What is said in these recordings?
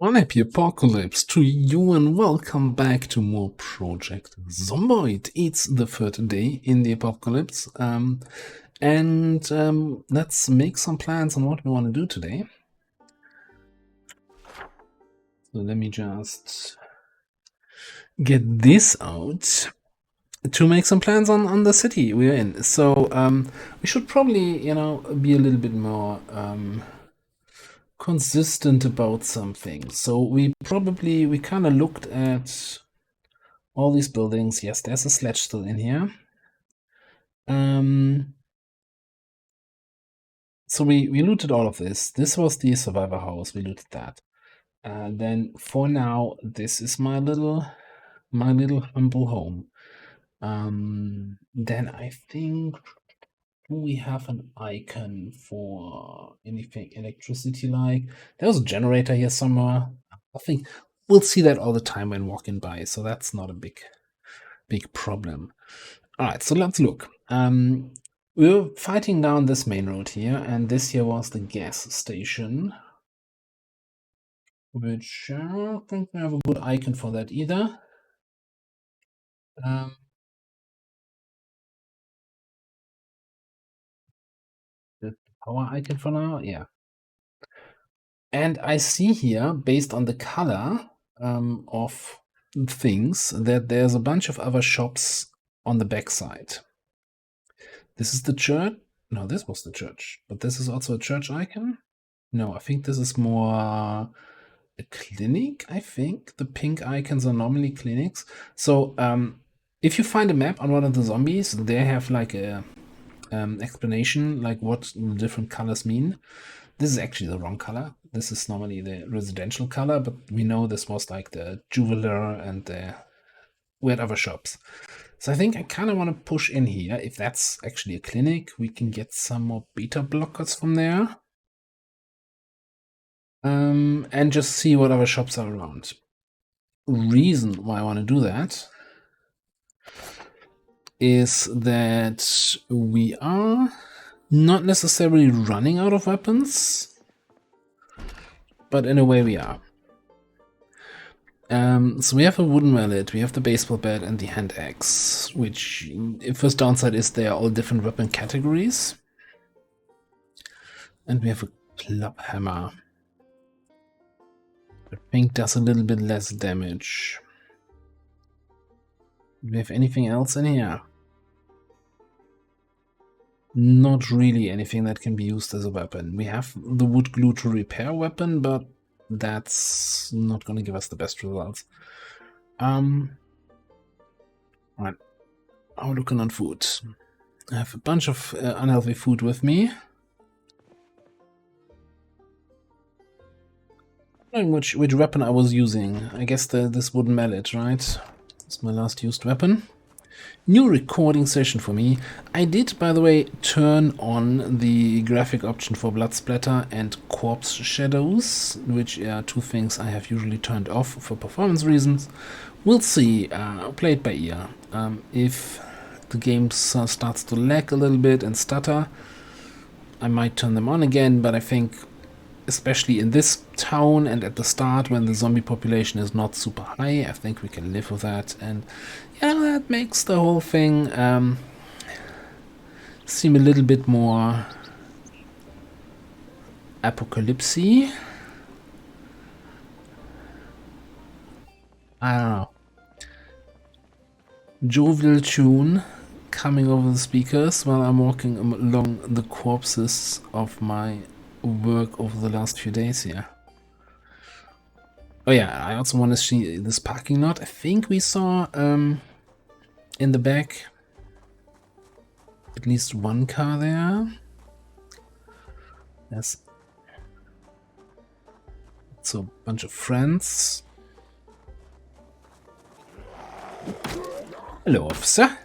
One happy apocalypse to you and welcome back to more Project Zomboid. It's the third day in the apocalypse, and let's make some plans on what we want to do today. So let me just get this out to make some plans on the city we're in. So we should probably, be a little bit more consistent about something. So we kind of looked at all these buildings. Yes, there's a sledge still in here. So we looted all of this. This was the survivor house. We looted that. Then for now, this is my little humble home. Then I think we have an icon for anything electricity like. There's a generator here somewhere. I think we'll see that all the time when walking by, so that's not a big problem. All right, so let's look. We're fighting down this main road here, and this here was the gas station, which I don't think we have a good icon for that either. The power icon for now, yeah. And I see here, based on the color of things, that there's a bunch of other shops on the backside. This is the church. No, this was the church, but this is also a church icon. No, I think this is more a clinic. I think the pink icons are normally clinics. So if you find a map on one of the zombies, they have like a explanation, like what the different colors mean. This is actually the wrong color. This is normally the residential color, but we know this was like the jeweler and the weird other shops. So I think I kind of want to push in here. If that's actually a clinic, we can get some more beta blockers from there. And just see what other shops are around. Reason why I want to do that is that we are not necessarily running out of weapons, but in a way we are. So we have a wooden mallet, we have the baseball bat and the hand axe, which first downside is they are all different weapon categories. And we have a club hammer. I think does a little bit less damage. Do we have anything else in here? Not really anything that can be used as a weapon. We have the wood glue to repair weapon, but that's not going to give us the best results. Right. How are we looking on food? I have a bunch of unhealthy food with me. I don't know which weapon I was using. I guess this wooden mallet, right? It's my last used weapon. New recording session for me. I did, by the way, turn on the graphic option for blood splatter and corpse shadows, which are two things I have usually turned off for performance reasons. We'll see. Play it by ear. If the game starts to lag a little bit and stutter, I might turn them on again, but I think especially in this town and at the start when the zombie population is not super high, I think we can live with that. And yeah, that makes the whole thing seem a little bit more apocalypse-y. I don't know. Jovial tune coming over the speakers while I'm walking along the corpses of my work over the last few days here. Oh yeah, I also want to see this parking lot. I think we saw in the back at least one car there. Yes. So a bunch of friends. Hello, officer.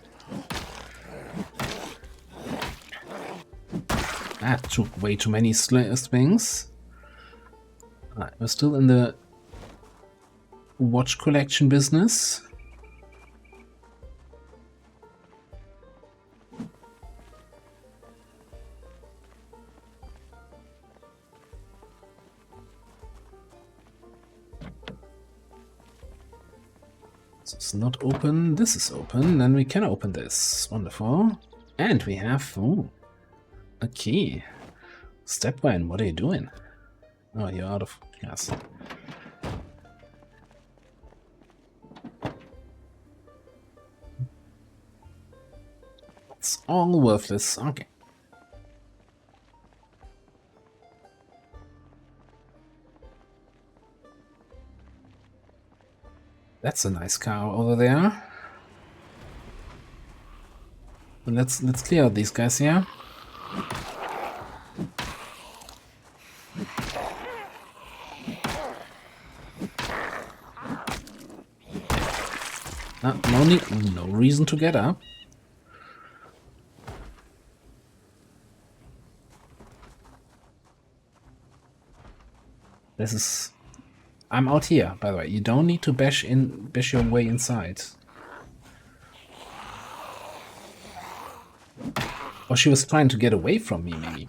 That took way too many swings. Alright, we're still in the watch collection business. This is not open. This is open. Then we can open this. Wonderful. And we have a key. Stepwine, what are you doing? Oh, you're out of gas. It's all worthless. Okay. That's a nice car over there. Let's clear out these guys here. No reason to get up. This is... I'm out here, by the way. You don't need to bash your way inside. Or she was trying to get away from me, maybe.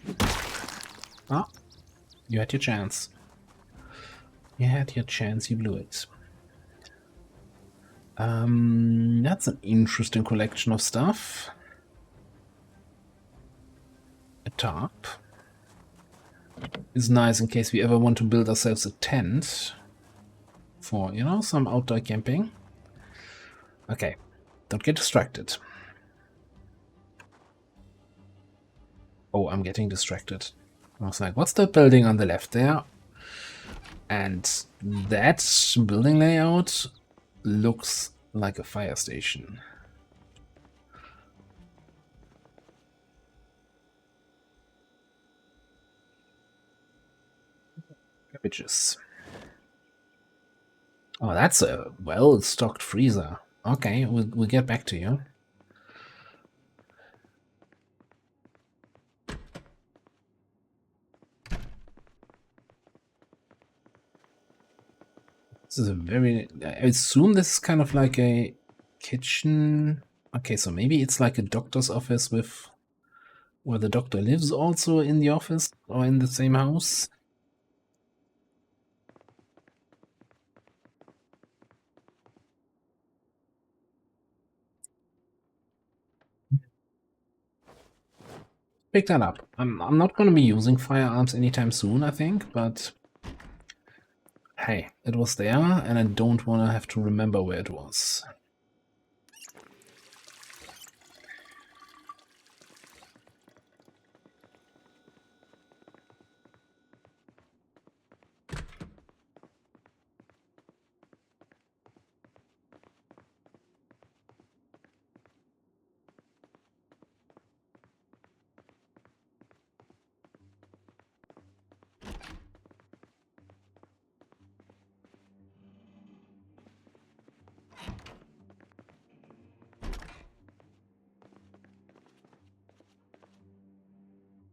Ah, you had your chance. You had your chance, you blew it. That's an interesting collection of stuff. A tarp is nice in case we ever want to build ourselves a tent for, you know, some outdoor camping. Okay, don't get distracted. Oh, I'm getting distracted. I was like, what's the building on the left there? And that building layout looks like a fire station. Cabbages. Oh, that's a well-stocked freezer. Okay, we'll get back to you. This is a very... I assume this is kind of like a kitchen. Okay, so maybe it's like a doctor's office with... where the doctor lives also in the office or in the same house. Pick that up. I'm not going to be using firearms anytime soon, I think, but hey, it was there, and I don't want to have to remember where it was.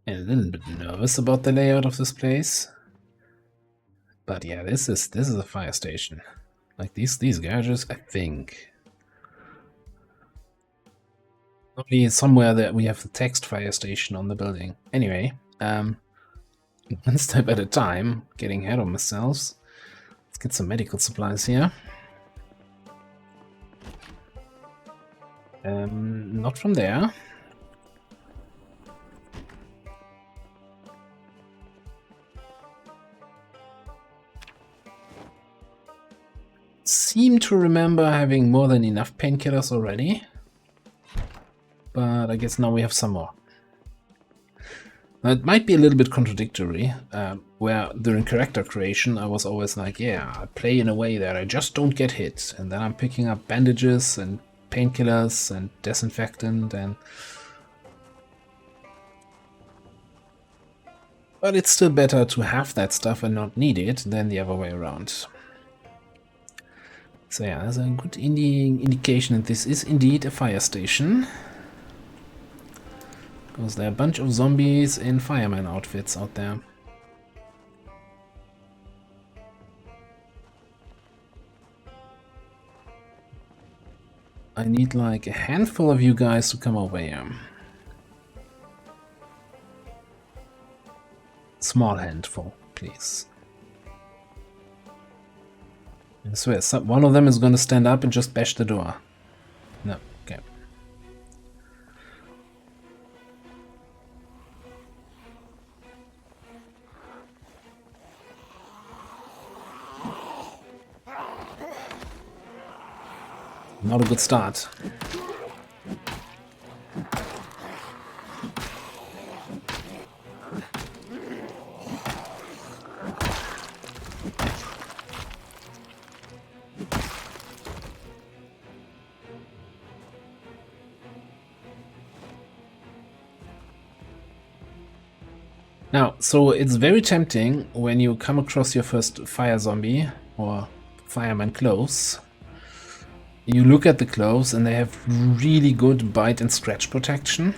A little bit nervous about the layout of this place, but yeah, this is a fire station. Like these garages, I think. Probably somewhere that we have the text fire station on the building. Anyway, one step at a time, getting ahead of myself. Let's get some medical supplies here. Not from there. Seem to remember having more than enough painkillers already, but I guess now we have some more. Now, it might be a little bit contradictory, where during character creation I was always like, yeah, I play in a way that I just don't get hit, and then I'm picking up bandages and painkillers and disinfectant and... But it's still better to have that stuff and not need it than the other way around. So yeah, there's a good indication that this is indeed a fire station. Because there are a bunch of zombies in fireman outfits out there. I need like a handful of you guys to come over here. Small handful, please. I swear, one of them is going to stand up and just bash the door. No, okay. Not a good start. Now, so it's very tempting when you come across your first fire zombie or fireman clothes. You look at the clothes and they have really good bite and scratch protection.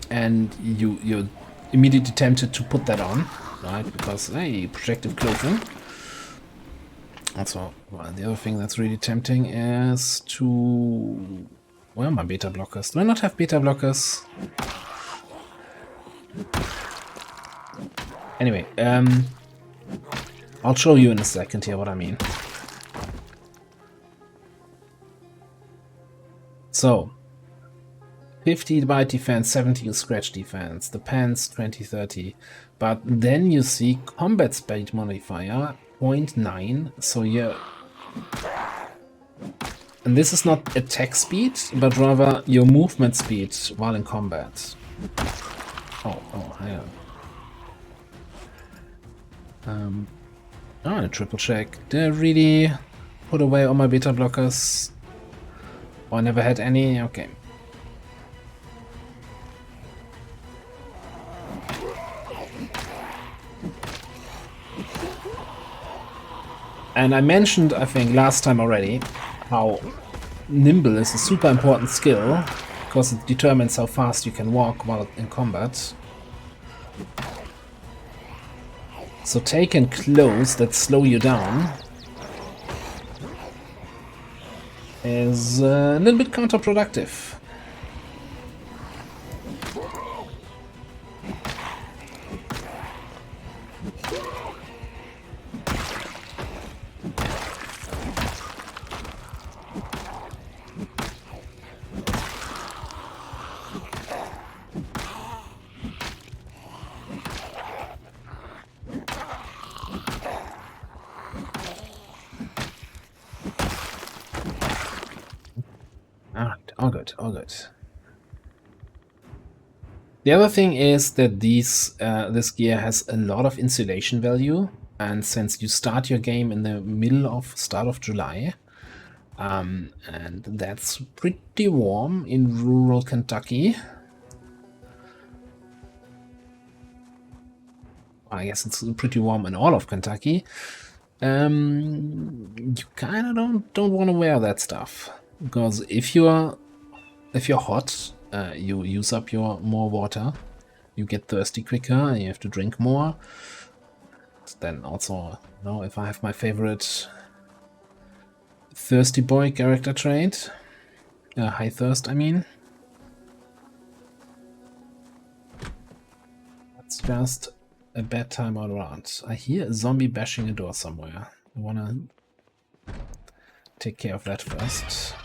And you're immediately tempted to put that on, right? Because, hey, protective clothing. Also, well, the other thing that's really tempting is to... Where are my beta blockers? Do I not have beta blockers? Anyway, I'll show you in a second here what I mean. So, 50 bite defense, 70 scratch defense, the pants 20-30. But then you see combat speed modifier 0.9, so yeah. And this is not attack speed, but rather your movement speed while in combat. Oh, hang on. A triple check. Did I really put away all my beta blockers? Or I never had any? Okay. And I mentioned, I think, last time already, how nimble is a super important skill, because it determines how fast you can walk while in combat. So taking clothes that slow you down is a little bit counterproductive. Alright, all good. The other thing is that this gear has a lot of insulation value, and since you start your game in the start of July, and that's pretty warm in rural Kentucky. I guess it's pretty warm in all of Kentucky. You kind of don't want to wear that stuff, because if you're hot, you use up your more water, you get thirsty quicker, and you have to drink more. Then also, you know, if I have my favorite thirsty boy character trait, high thirst, I mean, that's just a bad time all around. I hear a zombie bashing a door somewhere. I wanna take care of that first.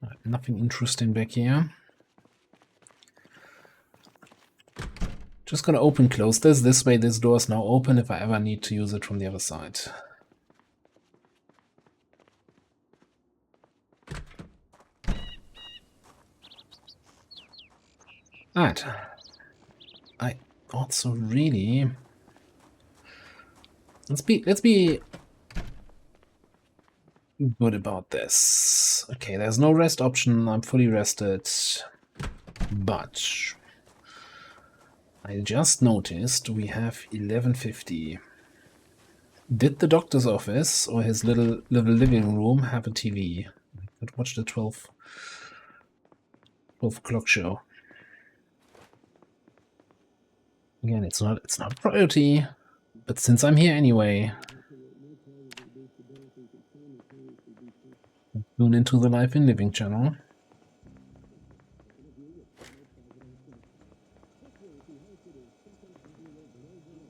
Right, nothing interesting back here. Just gonna close this. This way this door is now open if I ever need to use it from the other side. Alright. I also really... Let's be good about this. Okay, there's no rest option. I'm fully rested. But I just noticed we have 11:50. Did the doctor's office or his little living room have a TV? I could watch the 12 o'clock show. Again, it's not a priority, but since I'm here anyway, tune into the Life in Living channel.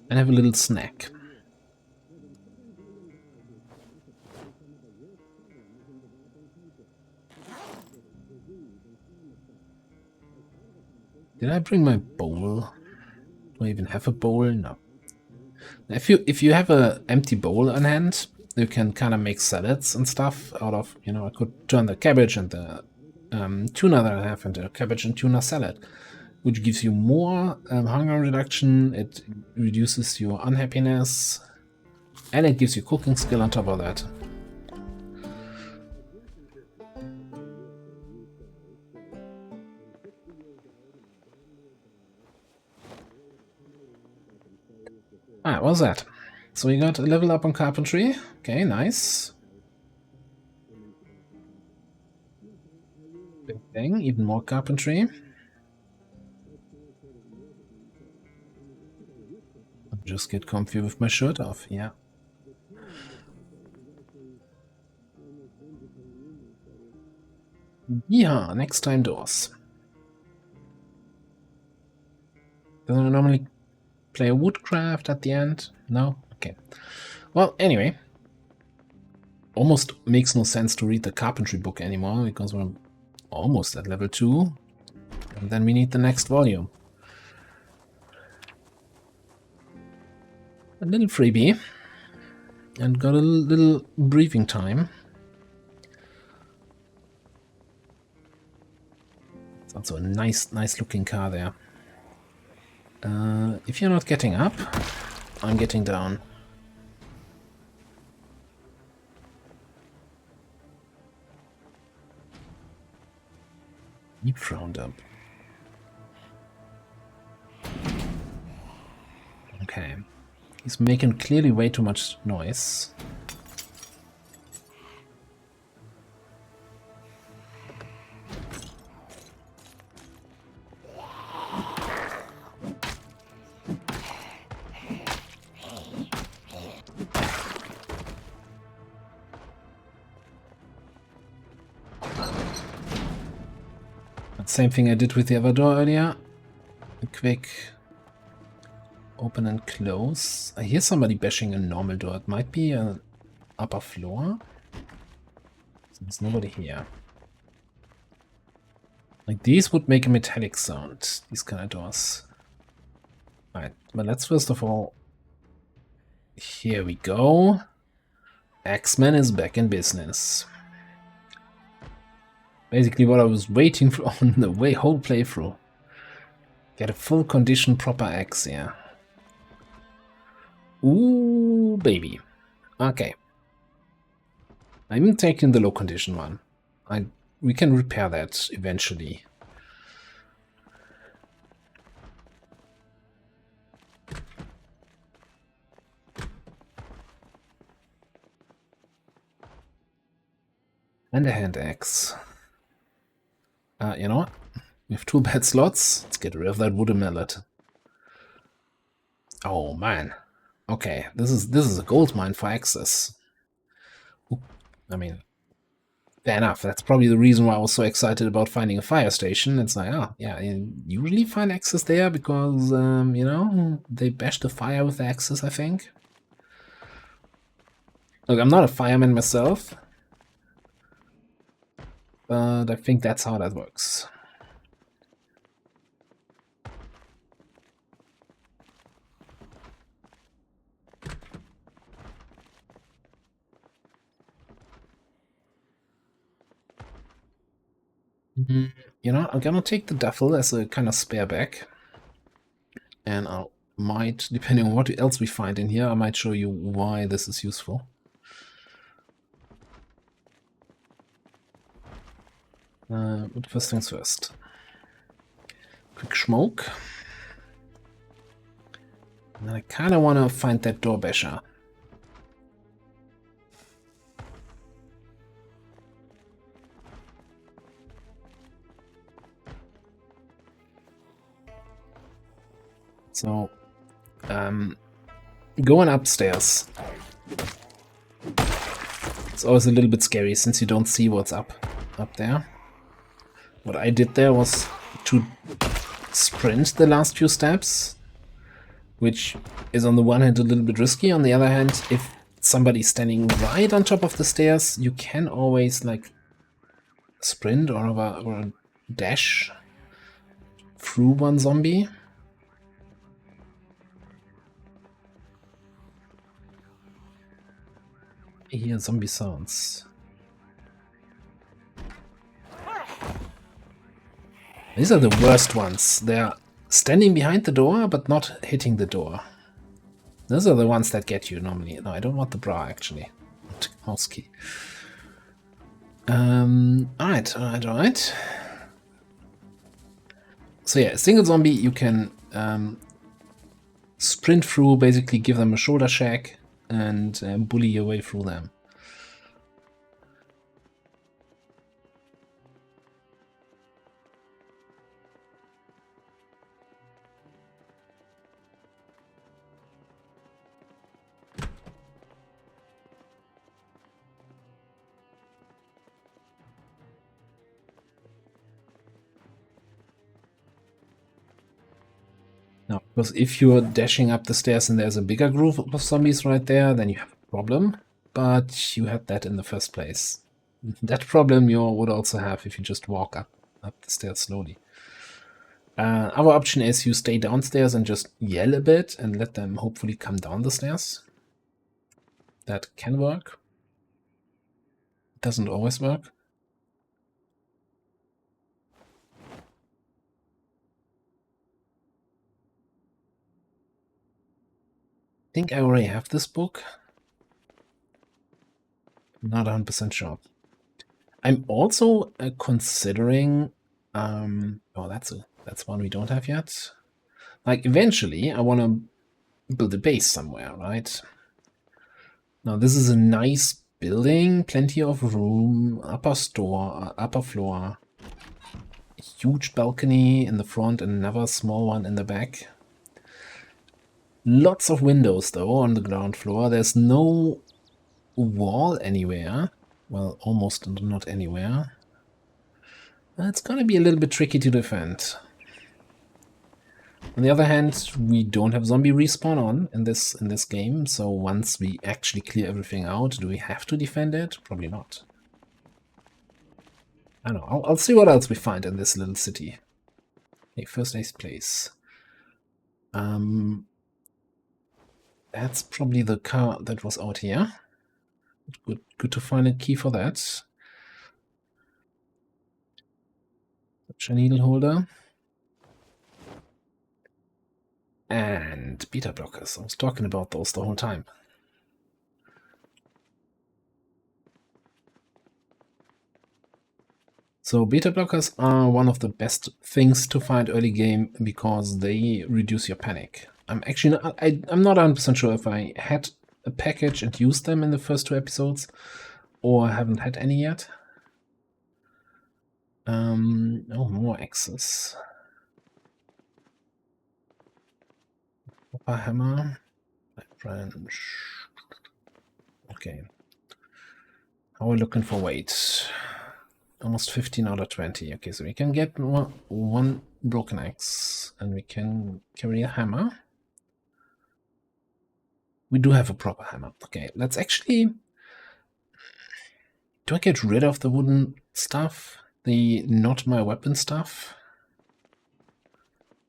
and have a little snack. Did I bring my bowl? Do I even have a bowl? No. If you have a empty bowl on hand, you can kind of make salads and stuff out of, you know, I could turn the cabbage and the tuna that I have into a cabbage and tuna salad, which gives you more hunger reduction, it reduces your unhappiness, and it gives you cooking skill on top of that. Ah, what was that? So we got a level up on carpentry. Okay, nice. Big thing, even more carpentry. I'll just get comfy with my shirt off, yeah. Yeah, next time doors. Doesn't it normally play a woodcraft at the end? No? Okay. Well, anyway. Almost makes no sense to read the carpentry book anymore, because we're almost at level 2. And then we need the next volume. A little freebie. And got a little breathing time. It's also a nice looking car there. If you're not getting up, I'm getting down. Deep roundup. Okay. He's making clearly way too much noise. Same thing I did with the other door earlier. A quick open and close. I hear somebody bashing a normal door. It might be an upper floor. There's nobody here. Like these would make a metallic sound, these kind of doors. Alright, but let's first of all... Here we go. XMen is back in business. Basically what I was waiting for on the whole playthrough. Get a full condition proper axe here. Ooh, baby. Okay. I'm taking the low condition one. We can repair that eventually. And a hand axe. You know what? We have 2 bad slots. Let's get rid of that wooden mallet. Oh man. Okay, this is a gold mine for access. I mean, fair enough. That's probably the reason why I was so excited about finding a fire station. It's like, oh yeah, you usually find access there because you know, they bashed the fire with the axes, I think. Look, I'm not a fireman myself. But I think that's how that works. You know, I'm gonna take the duffel as a kind of spare bag. And I might, depending on what else we find in here, I might show you why this is useful. But first things first. Quick smoke. And I kind of want to find that door basher. So, going upstairs. It's always a little bit scary since you don't see what's up there. What I did there was to sprint the last few steps which is on the one hand a little bit risky. On the other hand, if somebody's standing right on top of the stairs, you can always like sprint or dash through one zombie. I hear zombie sounds. These are the worst ones. They're standing behind the door, but not hitting the door. Those are the ones that get you normally. No, I don't want the bra, actually. Mouse key. Alright. So yeah, single zombie, you can sprint through, basically give them a shoulder shake, and bully your way through them. Now, because if you're dashing up the stairs and there's a bigger group of zombies right there, then you have a problem. But you had that in the first place. That problem you would also have if you just walk up the stairs slowly. Our option is you stay downstairs and just yell a bit and let them hopefully come down the stairs. That can work. It doesn't always work. I think I already have this book. I'm not 100% sure. I'm also considering... oh, that's one we don't have yet. Like, eventually, I want to build a base somewhere, right? Now, this is a nice building, plenty of room, upper floor, a huge balcony in the front, and another small one in the back. Lots of windows, though, on the ground floor. There's no wall anywhere. Well, almost not anywhere. It's gonna be a little bit tricky to defend. On the other hand, we don't have zombie respawn on in this game, so once we actually clear everything out, do we have to defend it? Probably not. I don't know. I'll see what else we find in this little city. Okay, first aid place. That's probably the car that was out here. Good to find a key for that. Such a needle holder. And beta blockers. I was talking about those the whole time. So beta blockers are one of the best things to find early game because they reduce your panic. I'm not 100% sure if I had a package and used them in the first 2 episodes or haven't had any yet. Oh, more axes. Copper hammer. Branch. Okay. How are we looking for weight? Almost 15 out of 20. Okay, so we can get one broken axe and we can carry a hammer. We do have a proper hammer. Okay, let's actually... Do I get rid of the wooden stuff? The not my weapon stuff?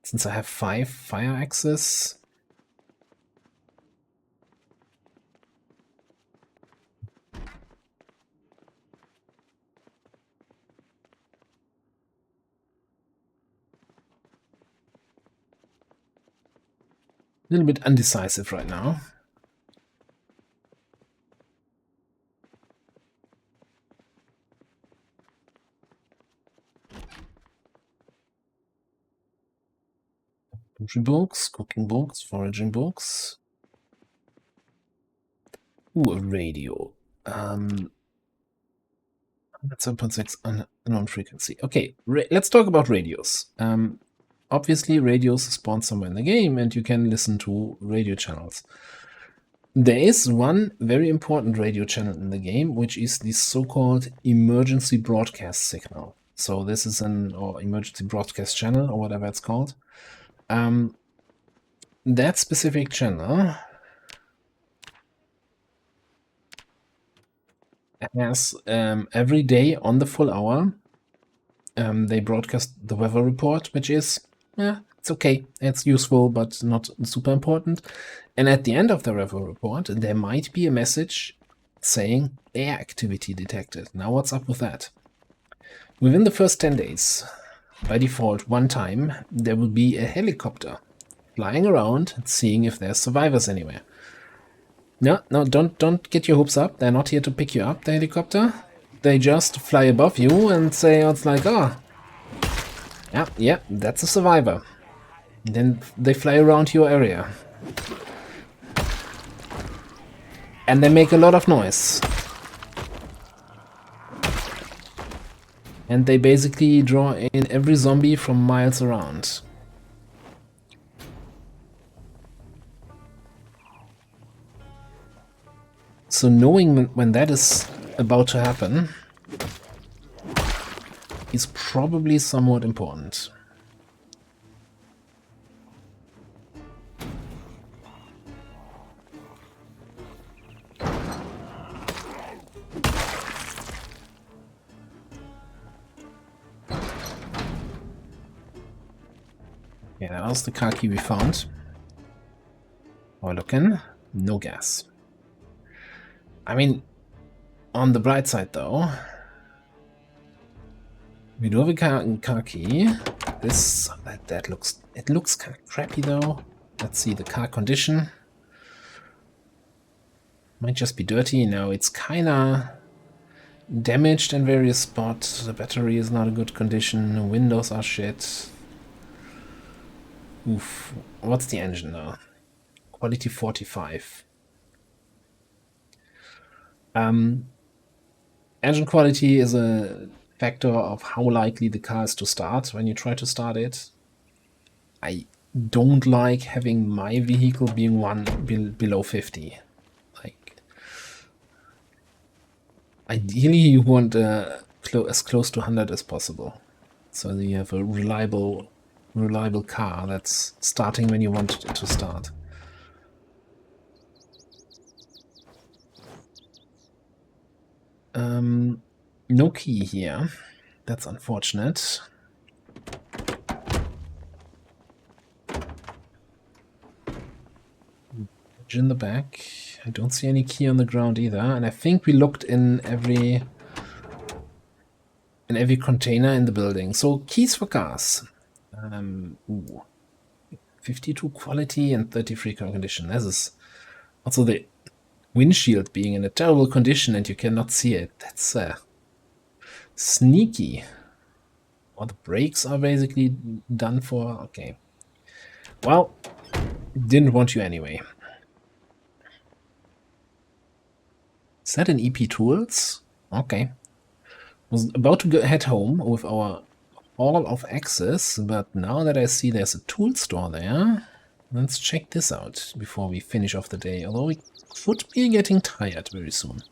Since I have 5 fire axes. A little bit undecisive right now. Poultry books, cooking books, foraging books. Ooh, a radio. That's 7.6 unknown frequency. Okay, let's talk about radios. Obviously, radios spawn somewhere in the game, and you can listen to radio channels. There is one very important radio channel in the game, which is the so-called emergency broadcast signal. So this is an emergency broadcast channel, or whatever it's called. that specific channel has every day on the full hour, they broadcast the weather report, which is, it's okay. It's useful, but not super important. And at the end of the weather report, there might be a message saying air activity detected. Now, what's up with that? Within the first 10 days, by default, one time, there will be a helicopter flying around and seeing if there's survivors anywhere. No, don't get your hopes up. They're not here to pick you up, the helicopter. They just fly above you and say, it's like, yeah, that's a survivor. And then they fly around your area. And they make a lot of noise. And they basically draw in every zombie from miles around. So knowing when that is about to happen is probably somewhat important. Yeah, that was the car key we found. We're looking. No gas. I mean, on the bright side though, we do have a car key. That looks kind of crappy though. Let's see the car condition. Might just be dirty. No, it's kind of damaged in various spots. The battery is not a good condition. The windows are shit. Oof. What's the engine now? Quality 45. Engine quality is a factor of how likely the car is to start when you try to start it. I don't like having my vehicle being below 50. Like, ideally you want as close to 100 as possible, so that you have a reliable car that's starting when you want it to start. No key here. That's unfortunate. In the back. I don't see any key on the ground either, and I think we looked in every container in the building. So keys for cars. 52 quality and 33 car condition. This is also the windshield being in a terrible condition and you cannot see it. That's sneaky. Or the brakes are basically done for. Okay. Well, didn't want you anyway. Is that an EP Tools? Okay. Was about to head home with our Hall of Access, but now that I see there's a tool store there, let's check this out before we finish off the day, although we could be getting tired very soon.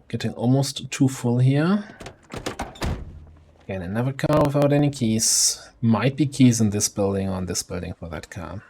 Getting almost too full here. Again, another car without any keys. Might be keys in this building or in this building for that car.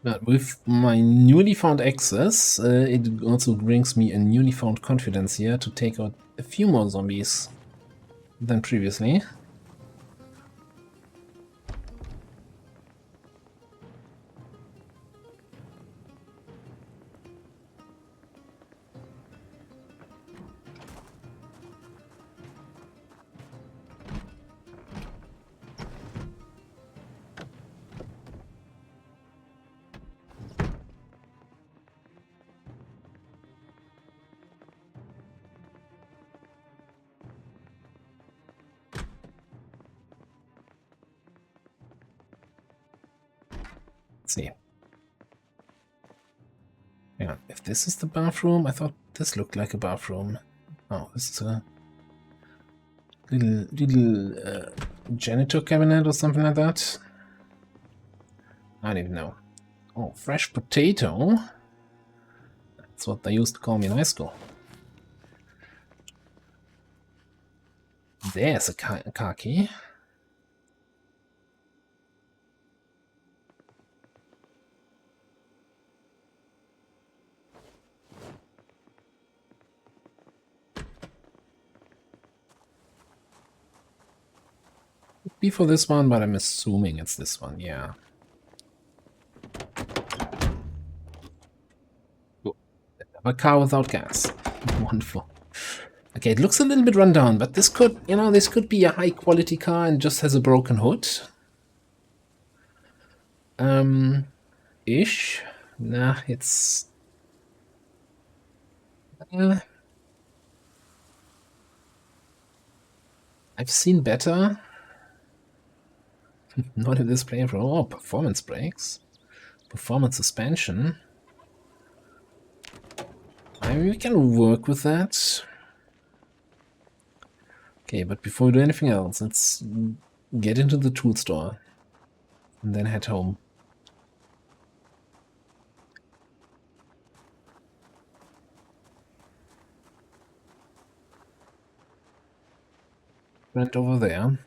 But with my newly found access, it also brings me a newly found confidence here to take out a few more zombies than previously. see. Yeah, if this is the bathroom, I thought this looked like a bathroom. Oh, this is a little janitor cabinet or something like that. I don't even know. Oh, fresh potato. That's what they used to call me in high school. There's a car key. Be for this one, but I'm assuming it's this one, yeah. Oh, a car without gas. Wonderful. Okay, it looks a little bit run down, but this could, you know, this could be a high quality car and just has a broken hood. Ish. Nah, it's... I've seen better. Not in this playthrough. Oh, performance brakes. Performance suspension. I mean, we can work with that. Okay, but before we do anything else, let's get into the tool store. And then head home. Right over there.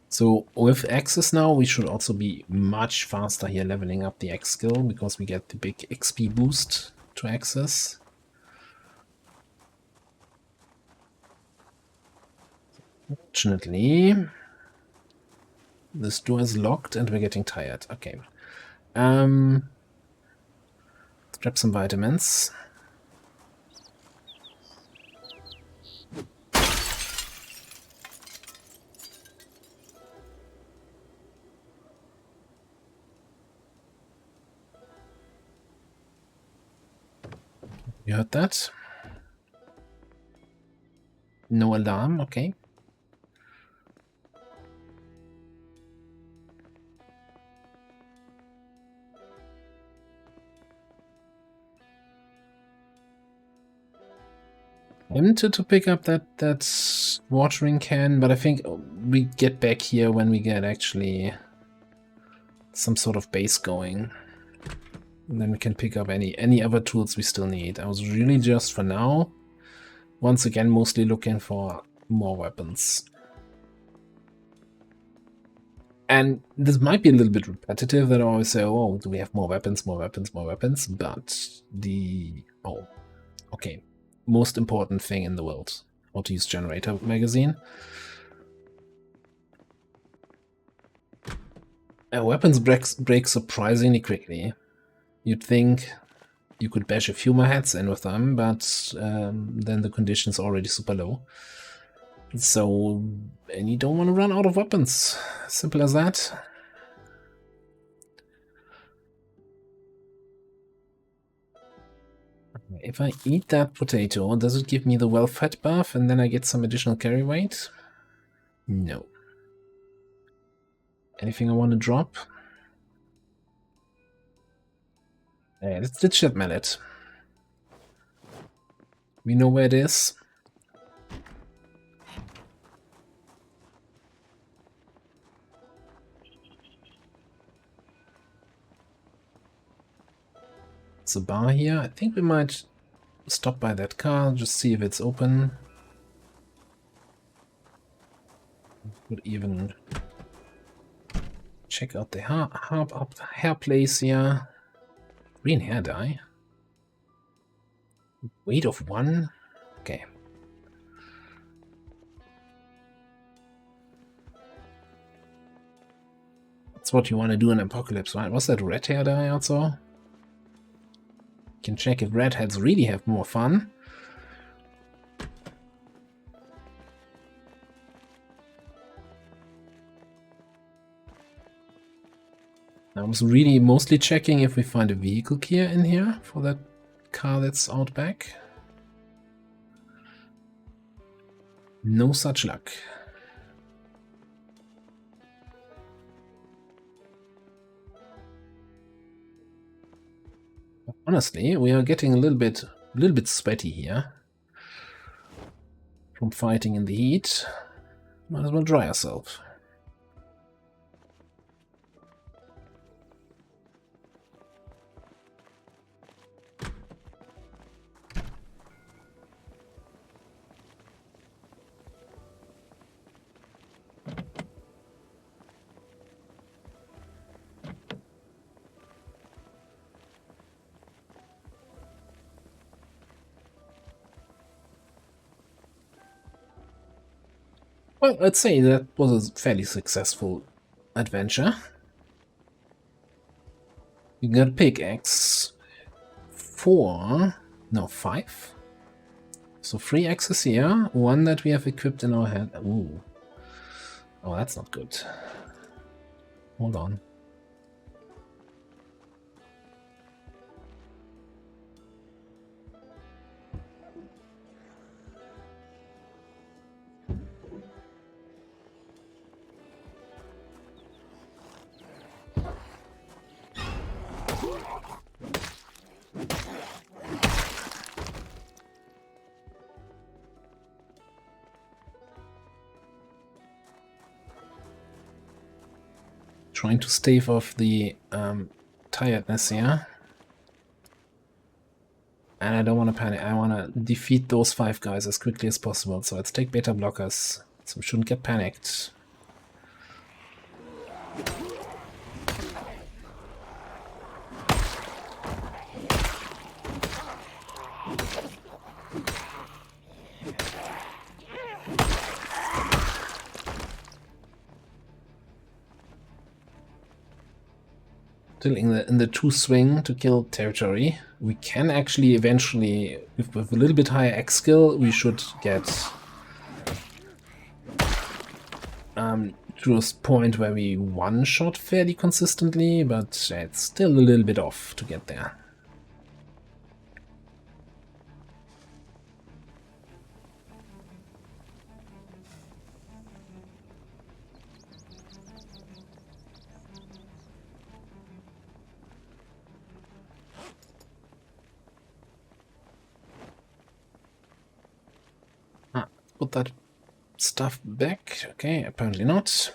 So with Axes now, we should also be much faster here leveling up the X skill, because we get the big XP boost to Axes. Fortunately, this door is locked and we're getting tired. Okay. Let's grab some vitamins. You heard that? No alarm, okay. Tempted to pick up that watering can, but I think we get back here when we get actually some sort of base going. And then we can pick up any other tools we still need. I was really just, for now, once again, mostly looking for more weapons. And this might be a little bit repetitive, that I always say, oh, do we have more weapons, more weapons, more weapons? But the... oh, okay. Most important thing in the world. How to use generator magazine. Weapons break surprisingly quickly. You'd think you could bash a few more heads in with them, but then the condition's already super low. So, and you don't want to run out of weapons. Simple as that. If I eat that potato, does it give me the well-fed buff and then I get some additional carry weight? No. Anything I want to drop? Let's ditch that mallet. We know where it is. It's a bar here. I think we might stop by that car, just see if it's open. Could even check out the hair place here. Green hair dye. Weight of 1. Okay. That's what you want to do in Apocalypse, right? Was that red hair dye also? Can check if redheads really have more fun. I was really mostly checking if we find a vehicle key in here for that car that's out back. No such luck. Honestly, we are getting a little bit sweaty here from fighting in the heat. Might as well dry ourselves. Well, let's say that was a fairly successful adventure. You got a pickaxe. 5. So 3 axes here, 1 that we have equipped in our hand. Ooh. Oh, that's not good. Hold on. Trying to stave off the tiredness here. And I don't want to panic. I want to defeat those 5 guys as quickly as possible. So let's take beta blockers. So we shouldn't get panicked. Still in the 2 swing to kill territory. We can actually eventually, with a little bit higher X skill, we should get to a point where we one-shot fairly consistently, but it's still a little bit off to get there. Put that stuff back. Okay, apparently not.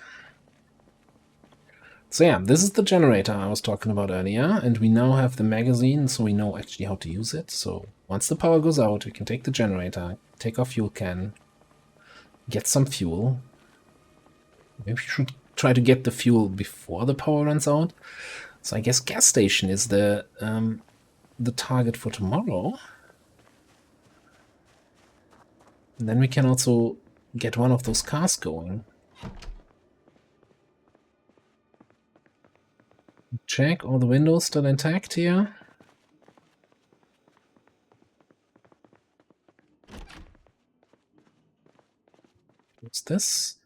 So yeah, this is the generator I was talking about earlier, and we now have the magazine, so we know actually how to use it. So once the power goes out, we can take the generator, take our fuel can, get some fuel. Maybe we should try to get the fuel before the power runs out. So I guess gas station is the target for tomorrow. And then we can also get one of those cars going. Check, all the windows still intact here. What's this?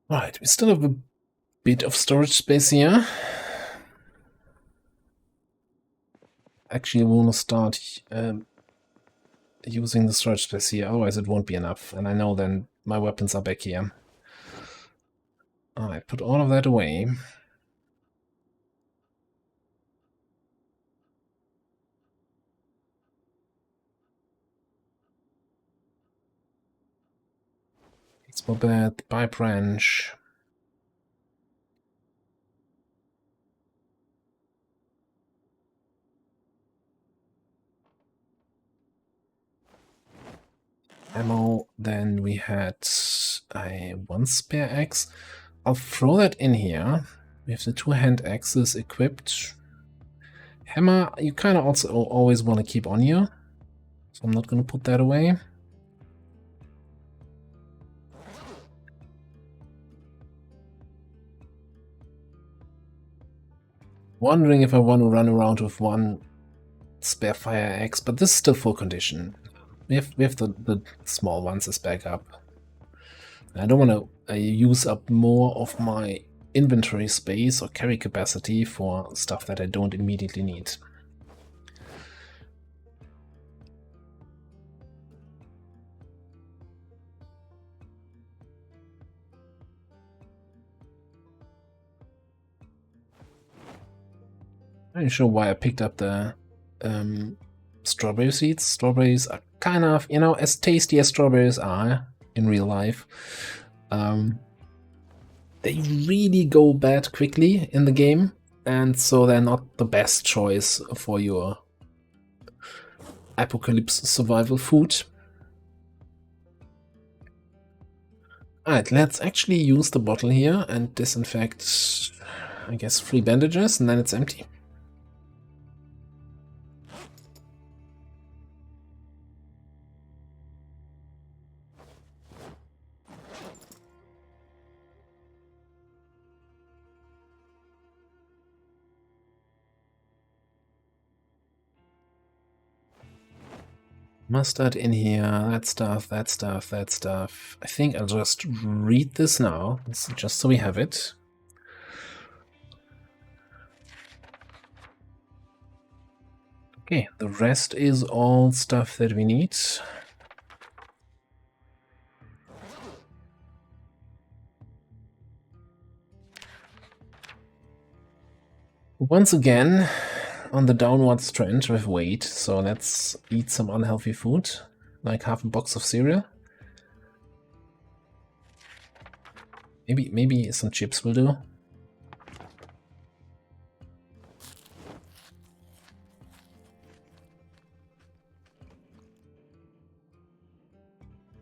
Right, we still have a bit of storage space here. Actually, we want to start using the storage space here, otherwise it won't be enough. And I know then my weapons are back here. Alright, put all of that away. It's more bad, pipe wrench. Ammo, then we had one spare axe. I'll throw that in here. We have the 2 hand axes equipped. Hammer, you kind of also always want to keep on you, so I'm not going to put that away. Wondering if I want to run around with 1 spare fire axe, but this is still full condition. We have the small ones as backup. I don't want to use up more of my inventory space or carry capacity for stuff that I don't immediately need. I'm not sure why I picked up the strawberry seeds. Strawberries are kind of, you know, as tasty as strawberries are in real life. They really go bad quickly in the game, and so they're not the best choice for your apocalypse survival food. Alright, let's actually use the bottle here and disinfect, I guess, 3 bandages, and then it's empty. Mustard in here, that stuff, that stuff, that stuff. I think I'll just read this now, just so we have it. Okay, the rest is all stuff that we need. Once again, on the downwards trend with weight, so let's eat some unhealthy food, like half a box of cereal. Maybe some chips will do.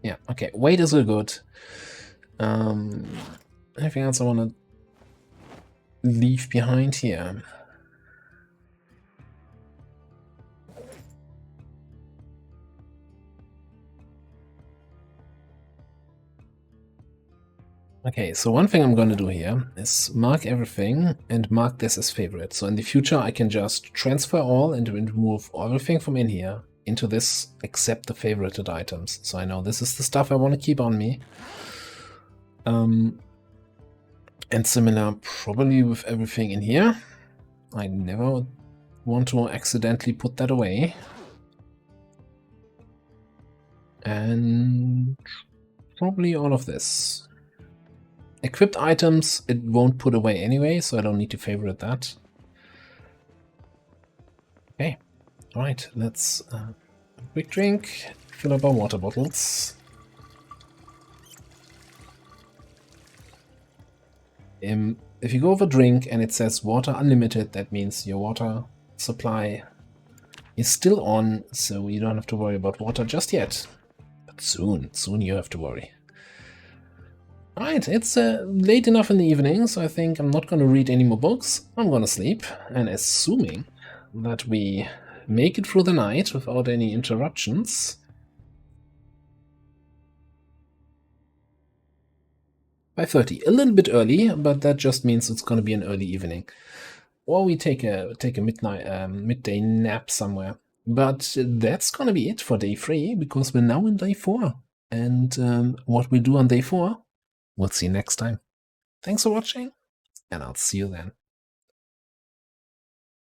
Yeah, okay, weight is real good. Anything else I want to leave behind here? Okay, so one thing I'm going to do here is mark everything and mark this as favorite. So in the future I can just transfer all and remove everything from in here into this except the favorited items. So I know this is the stuff I want to keep on me. And similar probably with everything in here. I never want to accidentally put that away. And probably all of this. Equipped items, it won't put away anyway, so I don't need to favorite that. Okay, alright, let's quick drink, fill up our water bottles. If you go over drink and it says water unlimited, that means your water supply is still on, so you don't have to worry about water just yet. But soon you have to worry. Alright, it's late enough in the evening, so I think I'm not going to read any more books. I'm going to sleep, and assuming that we make it through the night without any interruptions. 5:30, a little bit early, but that just means it's going to be an early evening. Or we take a midday nap somewhere. But that's going to be it for day 3, because we're now in day 4. And what we do on day 4, we'll see you next time. Thanks for watching, and I'll see you then.